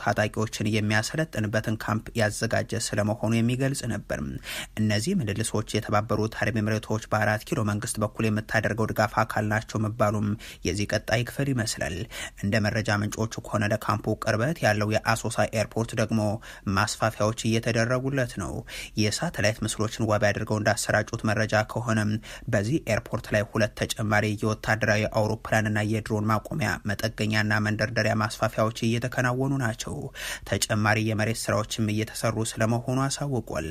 ታጣቂዎችን የሚያሰለጥንበትን ካምፕ ያዘጋጀ ስለመሆኑ የሚገልጽ ነበር። እነዚህ ምልልሶች የተባበሩት አረብ ኤሚሬቶች በ4 ኪሎ መንግስት በኩል የምታደርገው ድጋፍ አካል ናቸው መባሉም የዚህ ቀጣይ ክፍል ይመስላል። እንደ መረጃ ምንጮቹ ከሆነ ለካምፑ ቅርበት ያለው የአሶሳ ኤርፖርት ደግሞ ማስፋፊያዎች እየተደረጉለት ነው። የሳተላይት ምስሎችን ዋቢ አድርገው እንዳሰራጩት መረጃ ከሆነ በዚህ ኤርፖርት ላይ 2 ተጨማሪ የወታደራዊ አውሮፕላንና የድሮን ማቆሚያ መጠገኛና መንደርደሪያ ማስፋፊያዎች እየተከናወኑ ናቸው። ተጨማሪ የመሬት ስራዎችም እየተሰሩ ስለመሆኑ አሳውቋል።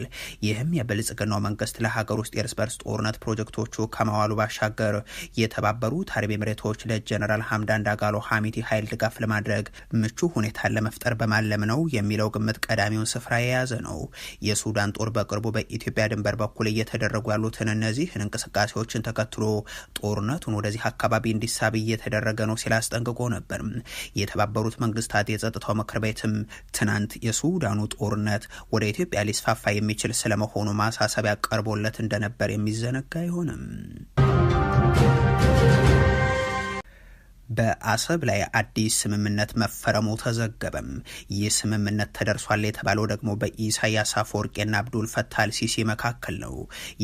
ይህም የብልጽግናው መንግስት ለሀገር ውስጥ የእርስ በርስ ጦርነት ፕሮጀክቶቹ ከማዋሉ ባሻገር የተባበሩት አረብ ኤሚሬቶች ለጀነራል ሐምዳን ዳጋሎ ሐሚቲ ኃይል ድጋፍ ለማድረግ ምቹ ሁኔታን ለመፍጠር በማለም ነው የሚለው ግምት ቀዳሚውን ስፍራ የያዘ ነው። የሱዳን ጦር በቅርቡ በኢትዮጵያ ድንበር በኩል እየተደረጉ ያሉትን እነዚህን እንቅስቃሴዎችን ተከትሎ ጦርነቱን ወደዚህ አካባቢ እንዲሳብ እየተደረገ ነው ሲል አስጠንቅቆ ነበር። የተባበሩት መንግስታት የጸጥታው ምክር ቤትም ትናንት የሱዳኑ ጦርነት ወደ ኢትዮጵያ ሊስፋፋ የሚችል ስለመሆኑ ማሳሰቢያ ቀርቦለት እንደነበር የሚዘነጋ አይሆንም። በአሰብ ላይ አዲስ ስምምነት መፈረሙ ተዘገበም። ይህ ስምምነት ተደርሷል የተባለው ደግሞ በኢሳያስ አፈወርቂና አብዱል ፈታህ አልሲሲ መካከል ነው።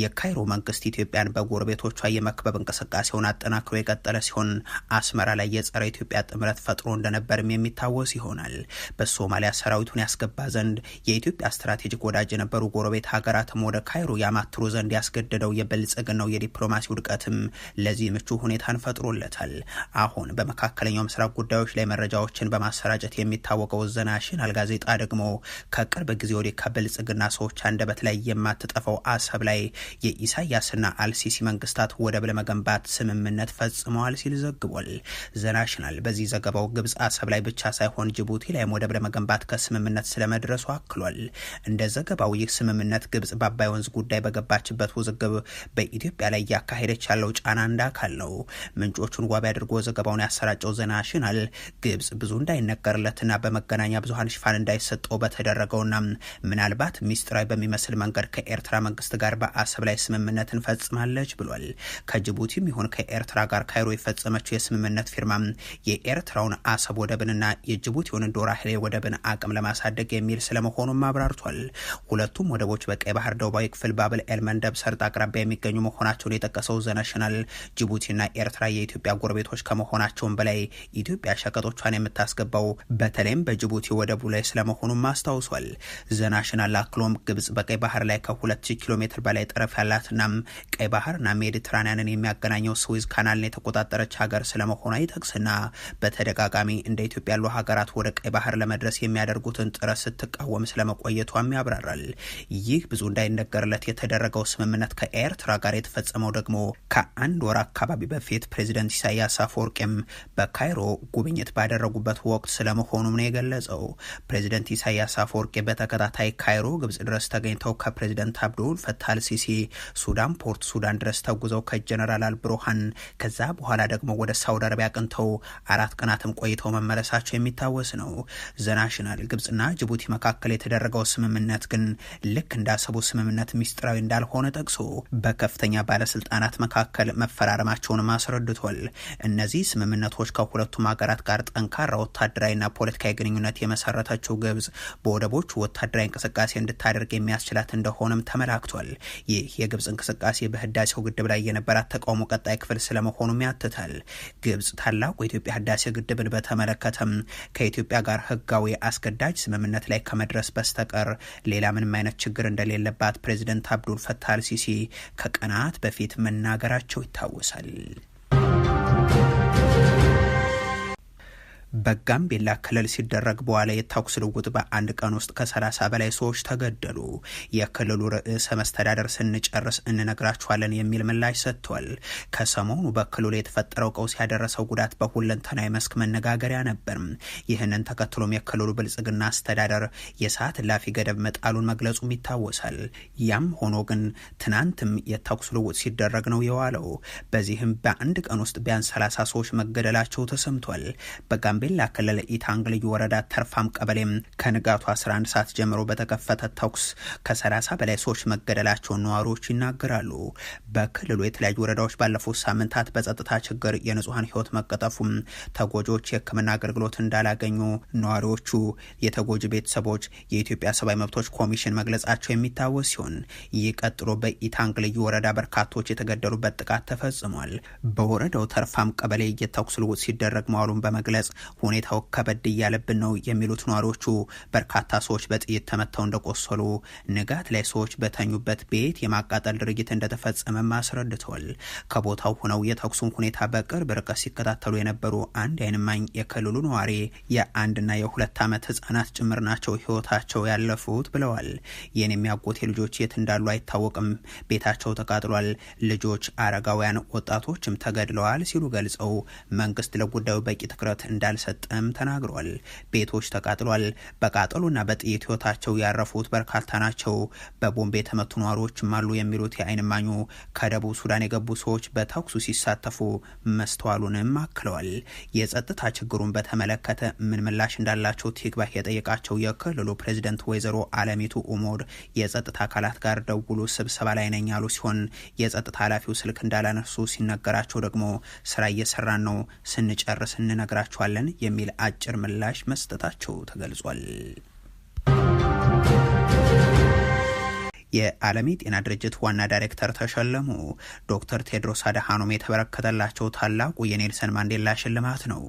የካይሮ መንግስት ኢትዮጵያን በጎረቤቶቿ የመክበብ እንቅስቃሴውን አጠናክሮ የቀጠለ ሲሆን አስመራ ላይ የጸረ ኢትዮጵያ ጥምረት ፈጥሮ እንደነበርም የሚታወስ ይሆናል። በሶማሊያ ሰራዊቱን ያስገባ ዘንድ የኢትዮጵያ ስትራቴጂክ ወዳጅ የነበሩ ጎረቤት ሀገራትም ወደ ካይሮ ያማትሩ ዘንድ ያስገደደው የብልጽግናው የዲፕሎማሲ ውድቀትም ለዚህ ምቹ ሁኔታን ፈጥሮለታል። አሁን በመካከለኛው ምስራቅ ጉዳዮች ላይ መረጃዎችን በማሰራጨት የሚታወቀው ዘናሽናል ጋዜጣ ደግሞ ከቅርብ ጊዜ ወዲህ ከብልጽግና ሰዎች አንደበት ላይ የማትጠፋው አሰብ ላይ የኢሳያስና አልሲሲ መንግስታት ወደብ ለመገንባት ስምምነት ፈጽመዋል ሲል ዘግቧል። ዘናሽናል በዚህ ዘገባው ግብጽ አሰብ ላይ ብቻ ሳይሆን ጅቡቲ ላይም ወደብ ለመገንባት ከስምምነት ስለመድረሱ አክሏል። እንደ ዘገባው ይህ ስምምነት ግብጽ በአባይ ወንዝ ጉዳይ በገባችበት ውዝግብ በኢትዮጵያ ላይ እያካሄደች ያለው ጫና እንዳካል ነው። ምንጮቹን ዋቢ አድርጎ ዘገባውን ያሰራጨው ዘናሽናል ግብጽ ብዙ እንዳይነገርለትና በመገናኛ ብዙሃን ሽፋን እንዳይሰጠው በተደረገውና ምናልባት ሚስጥራዊ በሚመስል መንገድ ከኤርትራ መንግስት ጋር በአሰብ ላይ ስምምነትን ፈጽማለች ብሏል። ከጅቡቲም ይሁን ከኤርትራ ጋር ካይሮ የፈጸመችው የስምምነት ፊርማ የኤርትራውን አሰብ ወደብንና የጅቡቲውን ዶራሄሌ ወደብን አቅም ለማሳደግ የሚል ስለመሆኑም አብራርቷል። ሁለቱም ወደቦች በቀይ ባህር ደቡባዊ ክፍል ባብል ኤል መንደብ ሰርጥ አቅራቢያ የሚገኙ መሆናቸውን የጠቀሰው ዘናሽናል ጅቡቲና ኤርትራ የኢትዮጵያ ጎረቤቶች ከመሆናቸው በላይ ኢትዮጵያ ሸቀጦቿን የምታስገባው በተለይም በጅቡቲ ወደቡ ላይ ስለመሆኑም አስታውሷል። ዘናሽናል አክሎም ግብጽ በቀይ ባህር ላይ ከ2000 ኪሎ ሜትር በላይ ጠረፍ ያላትና ቀይ ባህርና ሜዲትራኒያንን የሚያገናኘው ስዊዝ ካናልን የተቆጣጠረች ሀገር ስለመሆኗ ይጠቅስና በተደጋጋሚ እንደ ኢትዮጵያ ያሉ ሀገራት ወደ ቀይ ባህር ለመድረስ የሚያደርጉትን ጥረት ስትቃወም ስለመቆየቷም ያብራራል። ይህ ብዙ እንዳይነገርለት የተደረገው ስምምነት ከኤርትራ ጋር የተፈጸመው ደግሞ ከአንድ ወር አካባቢ በፊት ፕሬዚደንት ኢሳያስ አፈወርቂም በካይሮ ጉብኝት ባደረጉበት ወቅት ስለመሆኑም ነው የገለጸው። ፕሬዚደንት ኢሳያስ አፈወርቂ በተከታታይ ካይሮ ግብጽ ድረስ ተገኝተው ከፕሬዚደንት አብዱል ፈታህ አልሲሲ ሱዳን ፖርት ሱዳን ድረስ ተጉዘው ከጀነራል አልብሩሃን ከዛ በኋላ ደግሞ ወደ ሳውዲ አረቢያ አቅንተው 4 ቀናትም ቆይተው መመለሳቸው የሚታወስ ነው። ዘናሽናል ግብጽና ጅቡቲ መካከል የተደረገው ስምምነት ግን ልክ እንዳሰቡ ስምምነት ሚስጥራዊ እንዳልሆነ ጠቅሶ በከፍተኛ ባለስልጣናት መካከል መፈራረማቸውን አስረድቷል። እነዚህ ስምምነቶች ከሁለቱም ሀገራት ጋር ጠንካራ ወታደራዊና ፖለቲካዊ ግንኙነት የመሰረተችው ግብጽ በወደቦቹ ወታደራዊ እንቅስቃሴ እንድታደርግ የሚያስችላት እንደሆነም ተመላክቷል። ይህ የግብጽ እንቅስቃሴ በህዳሴው ግድብ ላይ የነበራት ተቃውሞ ቀጣይ ክፍል ስለመሆኑም ያትታል። ግብጽ ታላቁ የኢትዮጵያ ህዳሴ ግድብን በተመለከተም ከኢትዮጵያ ጋር ህጋዊ አስገዳጅ ስምምነት ላይ ከመድረስ በስተቀር ሌላ ምንም አይነት ችግር እንደሌለባት ፕሬዚደንት አብዱል ፈታህ አልሲሲ ከቀናት በፊት መናገራቸው ይታወሳል። በጋምቤላ ክልል ሲደረግ በኋላ የተኩስ ልውውጥ በአንድ ቀን ውስጥ ከ30 በላይ ሰዎች ተገደሉ። የክልሉ ርዕሰ መስተዳደር ስንጨርስ እንነግራቸዋለን የሚል ምላሽ ሰጥቷል። ከሰሞኑ በክልሉ የተፈጠረው ቀውስ ያደረሰው ጉዳት በሁለንተናዊ መስክ መነጋገሪያ ነበር። ይህንን ተከትሎም የክልሉ ብልጽግና አስተዳደር የሰዓት እላፊ ገደብ መጣሉን መግለጹም ይታወሳል። ያም ሆኖ ግን ትናንትም የተኩስ ልውውጥ ሲደረግ ነው የዋለው። በዚህም በአንድ ቀን ውስጥ ቢያንስ 30 ሰዎች መገደላቸው ተሰምቷል። በጋምቤላ ክልል ኢታንግ ልዩ ወረዳ ተርፋም ቀበሌም ከንጋቱ 11 ሰዓት ጀምሮ በተከፈተ ተኩስ ከ30 በላይ ሰዎች መገደላቸውን ነዋሪዎች ይናገራሉ። በክልሉ የተለያዩ ወረዳዎች ባለፉት ሳምንታት በጸጥታ ችግር የንጹሐን ህይወት መቀጠፉም ተጎጂዎች የህክምና አገልግሎት እንዳላገኙ ነዋሪዎቹ፣ የተጎጂ ቤተሰቦች የኢትዮጵያ ሰብአዊ መብቶች ኮሚሽን መግለጻቸው የሚታወስ ሲሆን ይህ ቀጥሎ በኢታንግ ልዩ ወረዳ በርካቶች የተገደሉበት ጥቃት ተፈጽሟል። በወረዳው ተርፋም ቀበሌ የተኩስ ልውውጥ ሲደረግ መዋሉን በመግለጽ ሁኔታው ከበድ እያለብን ነው የሚሉት ነዋሪዎቹ በርካታ ሰዎች በጥይት ተመተው እንደቆሰሉ፣ ንጋት ላይ ሰዎች በተኙበት ቤት የማቃጠል ድርጊት እንደተፈጸመ አስረድተዋል። ከቦታው ሆነው የተኩሱን ሁኔታ በቅርብ ርቀት ሲከታተሉ የነበሩ አንድ የዓይን እማኝ የክልሉ ነዋሪ የ1 እና የ2 ዓመት ህጻናት ጭምር ናቸው ህይወታቸው ያለፉት ብለዋል። የኔ የሚያጎቴ ልጆች የት እንዳሉ አይታወቅም፣ ቤታቸው ተቃጥሏል፣ ልጆች፣ አረጋውያን፣ ወጣቶችም ተገድለዋል ሲሉ ገልጸው መንግስት ለጉዳዩ በቂ ትኩረት እንዳልሰጠም ተናግሯል። ቤቶች ተቃጥሏል። በቃጠሎና በጥይት ህይወታቸው ያረፉት በርካታ ናቸው። በቦምብ የተመቱ ነዋሪዎችም አሉ የሚሉት የዓይን እማኙ ከደቡብ ሱዳን የገቡ ሰዎች በተኩሱ ሲሳተፉ መስተዋሉንም አክለዋል። የጸጥታ ችግሩን በተመለከተ ምን ምላሽ እንዳላቸው ቲክባህ የጠየቃቸው የክልሉ ፕሬዝደንት ወይዘሮ አለሚቱ ኡሞድ የጸጥታ አካላት ጋር ደውሉ ስብሰባ ላይ ነኝ ያሉ ሲሆን የጸጥታ ኃላፊው ስልክ እንዳላነሱ ሲነገራቸው ደግሞ ስራ እየሰራን ነው፣ ስንጨርስ እንነግራቸዋለን የሚል አጭር ምላሽ መስጠታቸው ተገልጿል። የዓለም የጤና ድርጅት ዋና ዳይሬክተር ተሸለሙ። ዶክተር ቴድሮስ አድሃኖም የተበረከተላቸው ታላቁ የኔልሰን ማንዴላ ሽልማት ነው።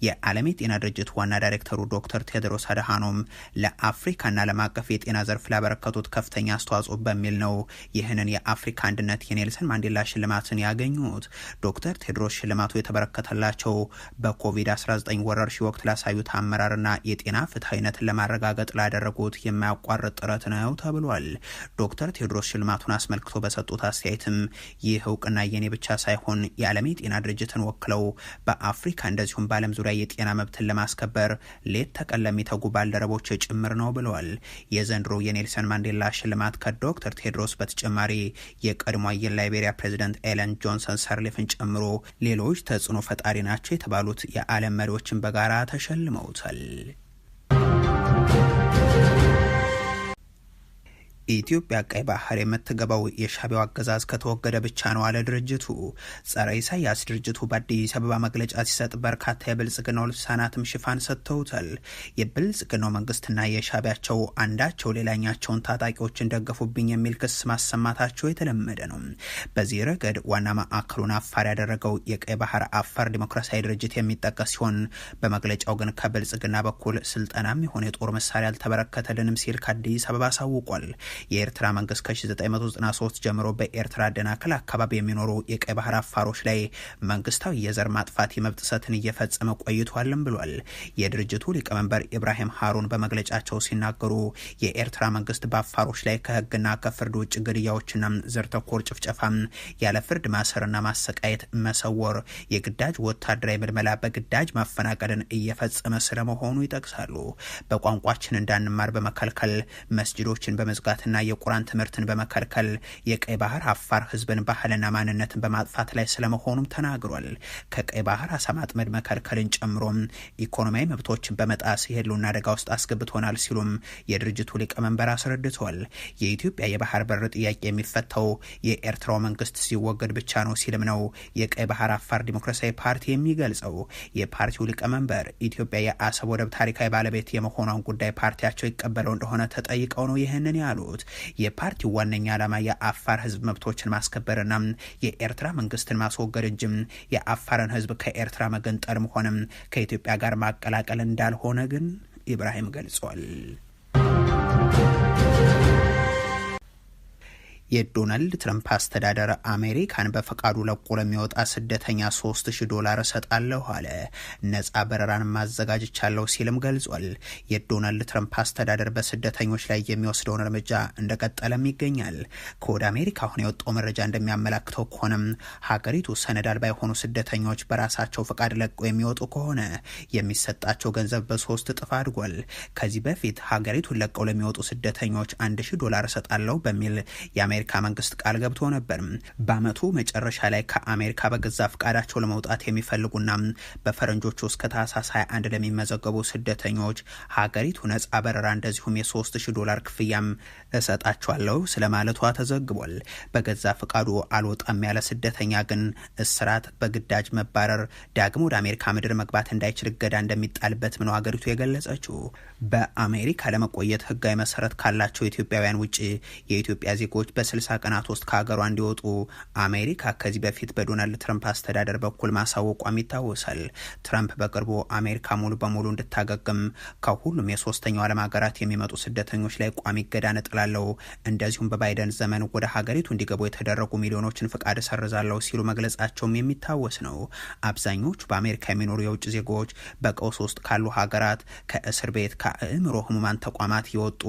የዓለም የጤና ድርጅት ዋና ዳይሬክተሩ ዶክተር ቴድሮስ አድሃኖም ለአፍሪካና ዓለም አቀፍ የጤና ዘርፍ ላበረከቱት ከፍተኛ አስተዋጽኦ በሚል ነው ይህንን የአፍሪካ አንድነት የኔልሰን ማንዴላ ሽልማትን ያገኙት። ዶክተር ቴድሮስ ሽልማቱ የተበረከተላቸው በኮቪድ-19 ወረርሽኝ ወቅት ላሳዩት አመራርና የጤና ፍትሐዊነትን ለማረጋገጥ ላደረጉት የማያቋርጥ ጥረት ነው ተብሏል። ዶክተር ቴድሮስ ሽልማቱን አስመልክቶ በሰጡት አስተያየትም ይህ እውቅና የኔ ብቻ ሳይሆን የዓለም የጤና ድርጅትን ወክለው በአፍሪካ እንደዚሁም በዓለም ዙሪያ የጤና መብትን ለማስከበር ሌት ተቀን ለሚተጉ ባልደረቦች ጭምር ነው ብለዋል። የዘንድሮ የኔልሰን ማንዴላ ሽልማት ከዶክተር ቴድሮስ በተጨማሪ የቀድሞ የላይቤሪያ ፕሬዚደንት ኤለን ጆንሰን ሰርሊፍን ጨምሮ ሌሎች ተጽዕኖ ፈጣሪ ናቸው የተባሉት የዓለም መሪዎችን በጋራ ተሸልመውታል። ኢትዮጵያ ቀይ ባህር የምትገባው የሻዕቢያው አገዛዝ ከተወገደ ብቻ ነው አለ ድርጅቱ። ጸረ ኢሳያስ ድርጅቱ በአዲስ አበባ መግለጫ ሲሰጥ በርካታ የብልጽግናው ልሳናትም ሽፋን ሰጥተውታል። የብልጽግናው መንግስትና የሻዕቢያቸው አንዳቸው ሌላኛቸውን ታጣቂዎችን ደገፉብኝ የሚል ክስ ማሰማታቸው የተለመደ ነው። በዚህ ረገድ ዋና ማዕከሉን አፋር ያደረገው የቀይ ባህር አፋር ዲሞክራሲያዊ ድርጅት የሚጠቀስ ሲሆን በመግለጫው ግን ከብልጽግና በኩል ስልጠናም የሆነ የጦር መሳሪያ አልተበረከተልንም ሲል ከአዲስ አበባ አሳውቋል። የኤርትራ መንግስት ከ1993 ጀምሮ በኤርትራ ደናክል አካባቢ የሚኖሩ የቀይ ባህር አፋሮች ላይ መንግስታዊ የዘር ማጥፋት የመብት ጥሰትን እየፈጸመ ቆይቷልም ብሏል። የድርጅቱ ሊቀመንበር ኢብራሂም ሃሩን በመግለጫቸው ሲናገሩ የኤርትራ መንግስት በአፋሮች ላይ ከህግና ከፍርድ ውጭ ግድያዎችና ዘር ተኮር ጭፍጨፋ፣ ያለ ፍርድ ማሰርና ማሰቃየት፣ መሰወር፣ የግዳጅ ወታደራዊ ምልመላ፣ በግዳጅ ማፈናቀልን እየፈጸመ ስለመሆኑ ይጠቅሳሉ። በቋንቋችን እንዳንማር በመከልከል መስጂዶችን በመዝጋት ና የቁርአን ትምህርትን በመከልከል የቀይ ባህር አፋር ህዝብን ባህልና ማንነትን በማጥፋት ላይ ስለመሆኑም ተናግሯል። ከቀይ ባህር አሳ ማጥመድ መከልከልን ጨምሮም ኢኮኖሚያዊ መብቶችን በመጣስ የህልውና አደጋ ውስጥ አስገብቶናል ሲሉም የድርጅቱ ሊቀመንበር አስረድተዋል። የኢትዮጵያ የባህር በር ጥያቄ የሚፈታው የኤርትራው መንግስት ሲወገድ ብቻ ነው ሲልም ነው የቀይ ባህር አፋር ዲሞክራሲያዊ ፓርቲ የሚገልጸው። የፓርቲው ሊቀመንበር ኢትዮጵያ የአሰብ ወደብ ታሪካዊ ባለቤት የመሆኗን ጉዳይ ፓርቲያቸው ይቀበለው እንደሆነ ተጠይቀው ነው ይህንን ያሉት። የፓርቲው ዋነኛ ዓላማ የአፋር ህዝብ መብቶችን ማስከበርና የኤርትራ መንግስትን ማስወገድ እንጂ የአፋርን ህዝብ ከኤርትራ መገንጠልም ሆነም ከኢትዮጵያ ጋር ማቀላቀል እንዳልሆነ ግን ኢብራሂም ገልጿል። የዶናልድ ትራምፕ አስተዳደር አሜሪካን በፈቃዱ ለቆ ለሚወጣ ስደተኛ $3000 እሰጣለሁ አለ። ነጻ በረራን ማዘጋጅቻለሁ ሲልም ገልጿል። የዶናልድ ትራምፕ አስተዳደር በስደተኞች ላይ የሚወስደውን እርምጃ እንደቀጠለም ይገኛል። ከወደ አሜሪካ አሁን የወጣው መረጃ እንደሚያመላክተው ከሆነም ሀገሪቱ ሰነድ አልባ የሆኑ ስደተኞች በራሳቸው ፈቃድ ለቀው የሚወጡ ከሆነ የሚሰጣቸው ገንዘብ በ3 እጥፍ አድጓል። ከዚህ በፊት ሀገሪቱን ለቀው ለሚወጡ ስደተኞች $1000 እሰጣለሁ በሚል የአሜሪካ መንግስት ቃል ገብቶ ነበር። በአመቱ መጨረሻ ላይ ከአሜሪካ በገዛ ፍቃዳቸው ለመውጣት የሚፈልጉና በፈረንጆቹ እስከ ታህሳስ 21 ለሚመዘገቡ ስደተኞች ሀገሪቱ ነጻ በረራ እንደዚሁም $3000 ክፍያም እሰጣቸዋለሁ ስለማለቷ ተዘግቧል። በገዛ ፍቃዱ አልወጣም ያለ ስደተኛ ግን እስራት፣ በግዳጅ መባረር፣ ዳግሞ ወደ አሜሪካ ምድር መግባት እንዳይችል እገዳ እንደሚጣልበትም ነው ሀገሪቱ የገለጸችው። በአሜሪካ ለመቆየት ህጋዊ መሰረት ካላቸው ኢትዮጵያውያን ውጪ የኢትዮጵያ ዜጎች በ60 ቀናት ውስጥ ከሀገሯ እንዲወጡ አሜሪካ ከዚህ በፊት በዶናልድ ትራምፕ አስተዳደር በኩል ማሳወቋም ይታወሳል። ትራምፕ በቅርቡ አሜሪካ ሙሉ በሙሉ እንድታገግም ከሁሉም የሶስተኛው ዓለም ሀገራት የሚመጡ ስደተኞች ላይ ቋሚ እገዳ እጥላለሁ፣ እንደዚሁም በባይደን ዘመን ወደ ሀገሪቱ እንዲገቡ የተደረጉ ሚሊዮኖችን ፍቃድ እሰርዛለሁ ሲሉ መግለጻቸውም የሚታወስ ነው። አብዛኞቹ በአሜሪካ የሚኖሩ የውጭ ዜጎች በቀውስ ውስጥ ካሉ ሀገራት፣ ከእስር ቤት፣ ከአእምሮ ህሙማን ተቋማት የወጡ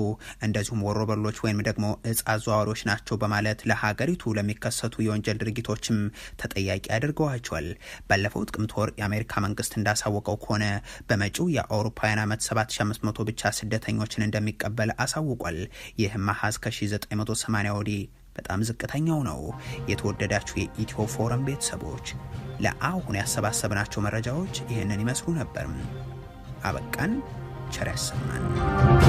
እንደዚሁም ወሮበሎች ወይም ደግሞ እጽ አዘዋዋሪዎች ናቸው በማለት ለሀገሪቱ ለሚከሰቱ የወንጀል ድርጊቶችም ተጠያቂ አድርገዋቸዋል። ባለፈው ጥቅምት ወር የአሜሪካ መንግስት እንዳሳወቀው ከሆነ በመጪው የአውሮፓውያን ዓመት 7500 ብቻ ስደተኞችን እንደሚቀበል አሳውቋል። ይህም አሃዝ ከ1980 ወዲህ በጣም ዝቅተኛው ነው። የተወደዳችሁ የኢትዮ ፎረም ቤተሰቦች ለአሁን ያሰባሰብናቸው መረጃዎች ይህንን ይመስሉ ነበር። አበቃን። ቸር ያሰማን።